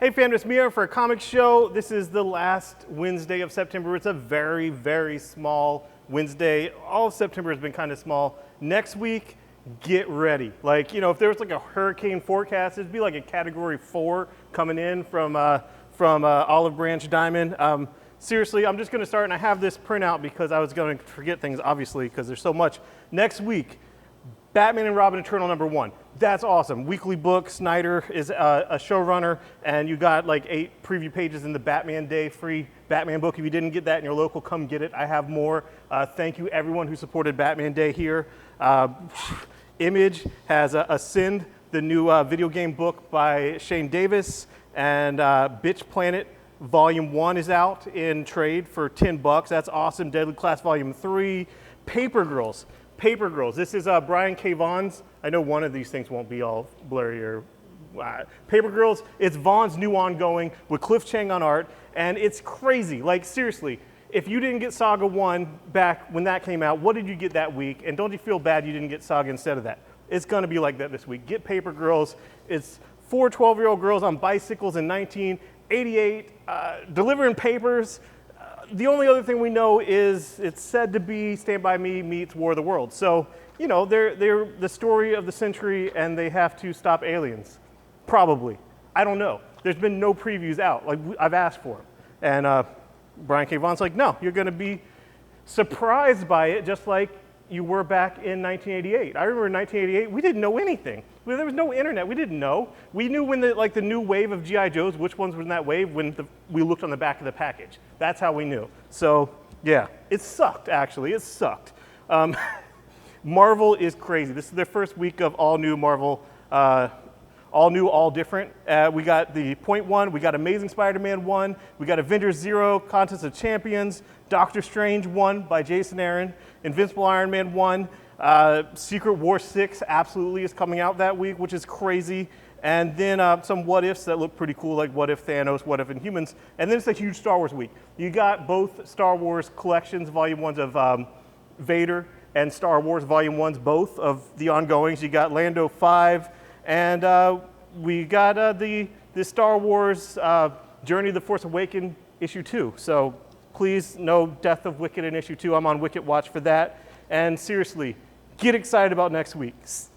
Hey fam, it's Mia for a comic show. This is the last Wednesday of September. It's a very, very small Wednesday. All of September has been kind of small. Next week, get ready. Like, you know, if there was like a hurricane forecast, it'd be like a category 4 coming in from Olive Branch Diamond. Seriously, I'm just gonna start, and I have this printout because I was gonna forget things, obviously, because there's so much. Next week, Batman and Robin Eternal #1. That's awesome. Weekly book. Snyder is a showrunner, and you got like 8 preview pages in the Batman Day free Batman book. If you didn't get that in your local, come get it. I have more. Thank you everyone who supported Batman Day here. Image has Ascend, the new video game book by Shane Davis, and Bitch Planet Volume 1 is out in trade for $10. That's awesome. Deadly Class Volume 3. Paper Girls. Paper Girls. This is Brian K. Vaughn's. I know one of these things won't be all blurry or Paper Girls. It's Vaughn's new ongoing with Cliff Chang on art, and it's crazy. Like seriously, if you didn't get Saga 1 back when that came out, what did you get that week? And don't you feel bad you didn't get Saga instead of that? It's gonna be like that this week. Get Paper Girls. It's 4 12-year-old girls on bicycles in 1988 delivering papers. The only other thing we know is it's said to be Stand By Me meets War of the Worlds. So, you know, they're the story of the century and they have to stop aliens. Probably. I don't know. There's been no previews out. Like, I've asked for them. And Brian K. Vaughn's like, no, you're going to be surprised by it just like you were back in 1988. I remember in 1988, we didn't know anything. There was no internet. We didn't know. We knew when the new wave of G.I. Joes, which ones were in that wave, when we looked on the back of the package. That's how we knew. So, yeah, it sucked, actually. It sucked. Marvel is crazy. This is their first week of all new Marvel, all new, all different. We got the Point 1, we got Amazing Spider-Man 1, we got Avengers 0, Contest of Champions, Doctor Strange 1 by Jason Aaron, Invincible Iron Man 1, Secret War 6 absolutely is coming out that week, which is crazy. And then some what ifs that look pretty cool, like what if Thanos, what if Inhumans. And then it's a huge Star Wars week. You got both Star Wars collections, volume 1s of Vader and Star Wars volume 1s, both of the ongoings. You got Lando 5, and we got the Star Wars Journey of the Force Awakens issue 2. So please, no Death of Wicket in issue 2. I'm on Wicket Watch for that. And seriously, get excited about next week.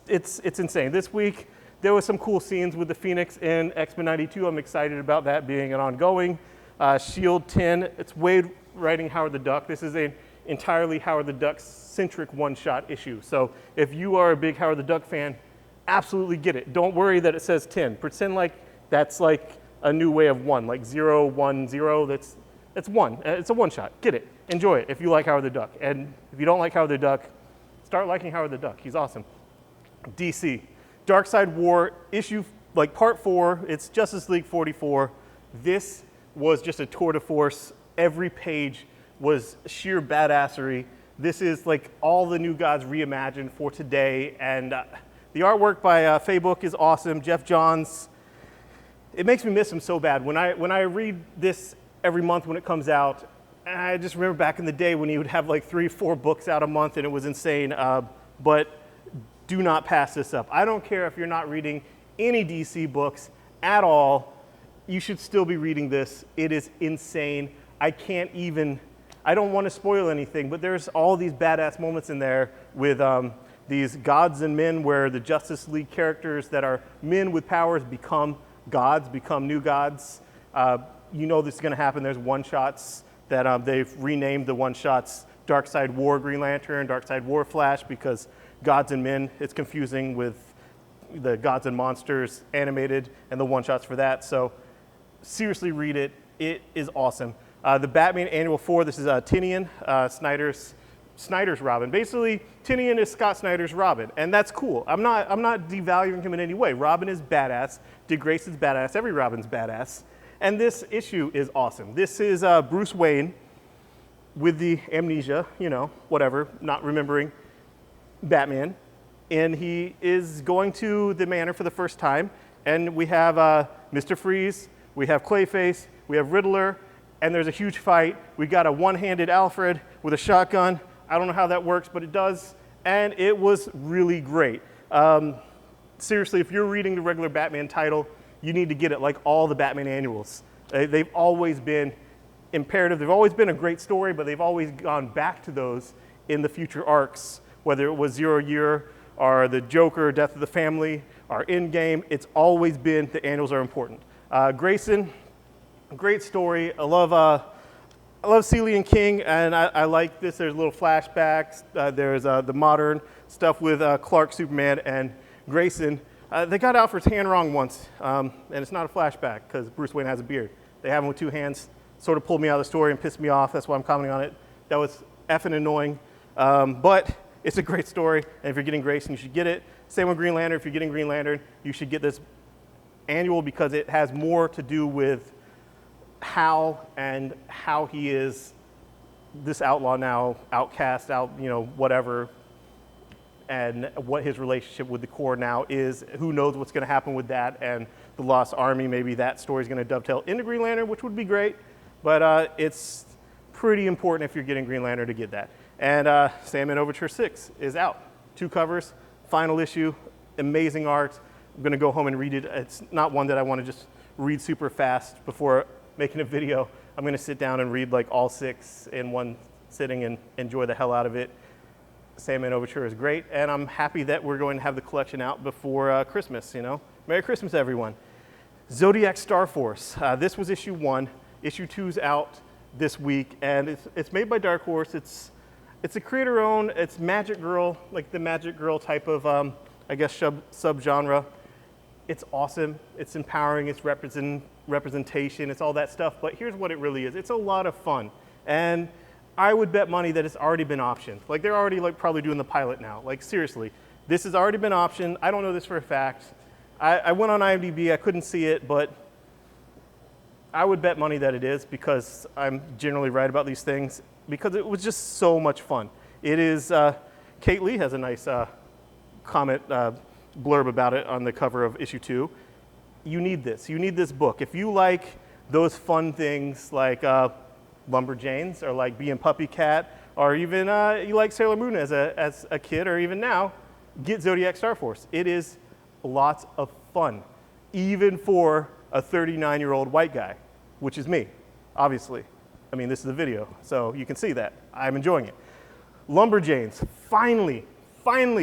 It's insane. This week, there was some cool scenes with the Phoenix in X-Men 92. I'm excited about that being an ongoing. Shield 10, it's Wade writing Howard the Duck. This is an entirely Howard the Duck-centric one-shot issue. So if you are a big Howard the Duck fan, absolutely get it. Don't worry that it says 10. Pretend like that's like a new way of 1, like 0, 1, 0. That's 1. It's a one-shot. Get it. Enjoy it if you like Howard the Duck. And if you don't like Howard the Duck, start liking Howard the Duck. He's awesome. DC. Darkseid War, issue, like part 4, it's Justice League 44. This was just a tour de force. Every page was sheer badassery. This is like all the new gods reimagined for today. And the artwork by Faye Book is awesome. Jeff Johns, it makes me miss him so bad. When I read this every month when it comes out, I just remember back in the day when he would have like 3, 4 books out a month and it was insane. But do not pass this up. I don't care if you're not reading any DC books at all. You should still be reading this. It is insane. I don't want to spoil anything, but there's all these badass moments in there with these gods and men where the Justice League characters that are men with powers become gods, become new gods. You know this is going to happen. There's one-shots that they've renamed the one-shots Darkseid War Green Lantern, Darkseid War Flash, because gods and men, it's confusing with the gods and monsters animated and the one-shots for that. So seriously read it. It is awesome. The Batman Annual 4, this is Tynion, Snyder's Robin. Basically, Tynion is Scott Snyder's Robin, and that's cool. I'm not devaluing him in any way. Robin is badass. Dick Grayson's badass. Every Robin's badass. And this issue is awesome. This is Bruce Wayne with the amnesia, you know, whatever, not remembering Batman. And he is going to the manor for the first time. And we have Mr. Freeze, we have Clayface, we have Riddler, and there's a huge fight. We got a one-handed Alfred with a shotgun. I don't know how that works, but it does. And it was really great. Seriously, if you're reading the regular Batman title, you need to get it, like all the Batman annuals. They've always been imperative. They've always been a great story, but they've always gone back to those in the future arcs, whether it was 0 Year or the Joker, Death of the Family, or Endgame. It's always been the annuals are important. Grayson, great story. I love Seeley and King, and I like this. There's little flashbacks. There's the modern stuff with Clark, Superman, and Grayson. They got Alfred's hand wrong once, and it's not a flashback because Bruce Wayne has a beard. They have him with 2 hands. Sort of pulled me out of the story and pissed me off. That's why I'm commenting on it. That was effing annoying, but it's a great story, and if you're getting Grayson, you should get it. Same with Green Lantern. If you're getting Green Lantern, you should get this annual because it has more to do with how he is this outlaw now, outcast, whatever, and what his relationship with the Corps now is. Who knows what's going to happen with that and the Lost Army. Maybe that story's going to dovetail into Green Lantern, which would be great, but it's pretty important if you're getting Green Lantern to get that. And Sandman Overture 6 is out. 2 covers, final issue, amazing art. I'm going to go home and read it. It's not one that I want to just read super fast before making a video. I'm going to sit down and read like all 6 in one sitting and enjoy the hell out of it. Sandman Overture is great, and I'm happy that we're going to have the collection out before Christmas, Merry Christmas, everyone. Zodiac Starforce. This was issue 1. Issue 2's out this week, and it's made by Dark Horse. It's a creator-owned. It's Magic Girl, like the Magic Girl type of, subgenre. It's awesome. It's empowering. It's representation. It's all that stuff. But here's what it really is. It's a lot of fun, and I would bet money that it's already been optioned. Like they're already probably doing the pilot now. Like seriously, this has already been optioned. I don't know this for a fact. I went on IMDb. I couldn't see it, but I would bet money that it is because I'm generally right about these things because it was just so much fun. It is, Kate Lee has a nice comment blurb about it on the cover of issue 2. You need this. You need this book. If you like those fun things like Lumberjanes or like being Puppy Cat or even you like Sailor Moon as a kid or even now, get Zodiac Starforce. It is lots of fun, even for a 39-year-old white guy, which is me, obviously. I mean, this is a video, so you can see that. I'm enjoying it. Lumberjanes, finally,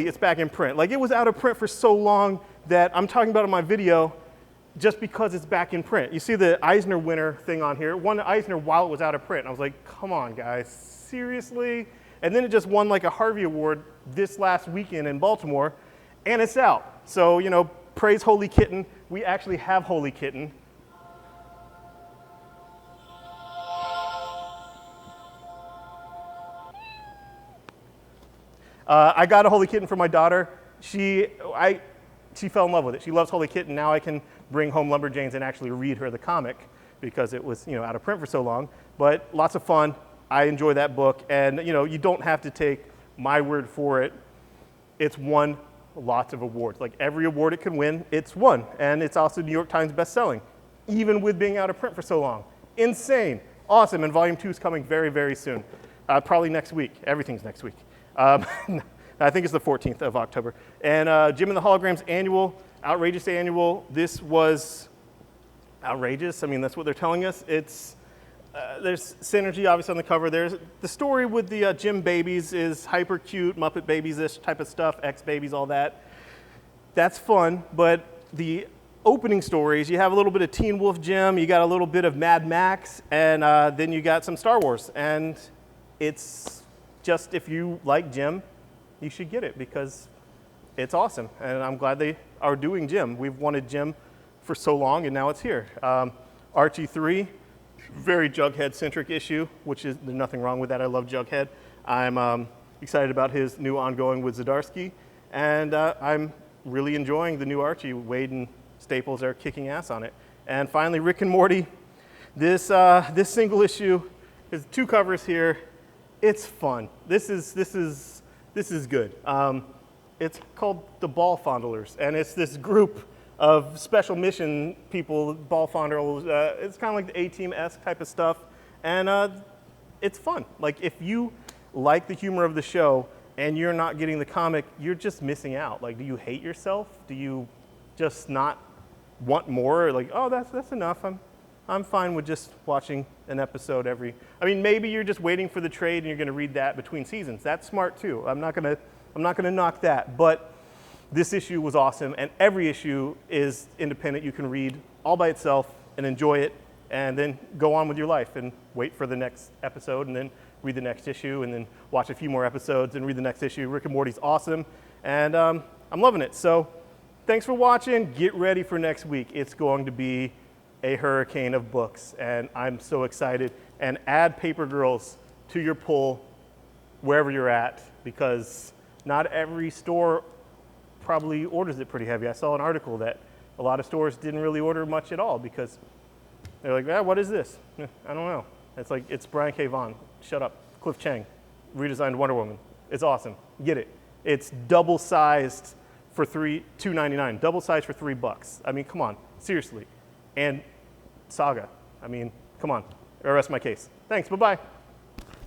it's back in print. Like, it was out of print for so long that I'm talking about in my video just because it's back in print. You see the Eisner winner thing on here. It won the Eisner while it was out of print. And I was like, come on, guys, seriously? And then it just won like a Harvey Award this last weekend in Baltimore, and it's out. So, praise Holy Kitten. We actually have Holy Kitten. I got a Holy Kitten for my daughter. She fell in love with it. She loves Holy Kitten. Now I can bring home Lumberjanes and actually read her the comic because it was, out of print for so long. But lots of fun. I enjoy that book. And, you don't have to take my word for it. It's won lots of awards. Like every award it can win, it's won. And it's also New York Times bestselling, even with being out of print for so long. Insane. Awesome. And volume 2 is coming very, very soon. Probably next week. Everything's next week. I think it's the 14th of October. And Jim in the Holograms Annual, outrageous annual. This was outrageous. I mean, that's what they're telling us. It's there's synergy, obviously, on the cover. There's the story with the Jim babies is hyper cute, Muppet Babies-ish type of stuff, X-Babies, all that. That's fun, but the opening stories, you have a little bit of Teen Wolf Jim, you got a little bit of Mad Max, and then you got some Star Wars. And it's just, if you like Jim, you should get it because it's awesome. And I'm glad they are doing Jim. We've wanted Jim for so long, and now it's here. Archie 3, very Jughead-centric issue, which is, there's nothing wrong with that. I love Jughead. I'm excited about his new ongoing with Zdarsky, and I'm really enjoying the new Archie. Wade and Staples are kicking ass on it. And finally, Rick and Morty. This single issue has 2 covers here. It's fun. This is good. It's called the Ball Fondlers, and it's this group of special mission people, Ball Fondlers. It's kind of like the A-Team-esque type of stuff, and it's fun. Like, if you like the humor of the show and you're not getting the comic, you're just missing out. Like, do you hate yourself? Do you just not want more, like, oh, that's enough. I'm fine with just watching an episode every. I mean, maybe you're just waiting for the trade and you're going to read that between seasons. That's smart too. I'm not going to knock that. But this issue was awesome, and every issue is independent. You can read all by itself and enjoy it, and then go on with your life and wait for the next episode, and then read the next issue, and then watch a few more episodes and read the next issue. Rick and Morty's awesome, and I'm loving it. So thanks for watching. Get ready for next week. It's going to be a hurricane of books, and I'm so excited. And add Paper Girls to your pull wherever you're at, because not every store probably orders it pretty heavy. I saw an article that a lot of stores didn't really order much at all because they're like, what is this? I don't know. It's like, it's Brian K. Vaughan. Shut up. Cliff Chang redesigned Wonder Woman. It's awesome. Get it. It's double sized for $2.99. Double sized for $3. I mean, come on, seriously. And Saga. I mean, come on. I rest my case. Thanks. Bye-bye.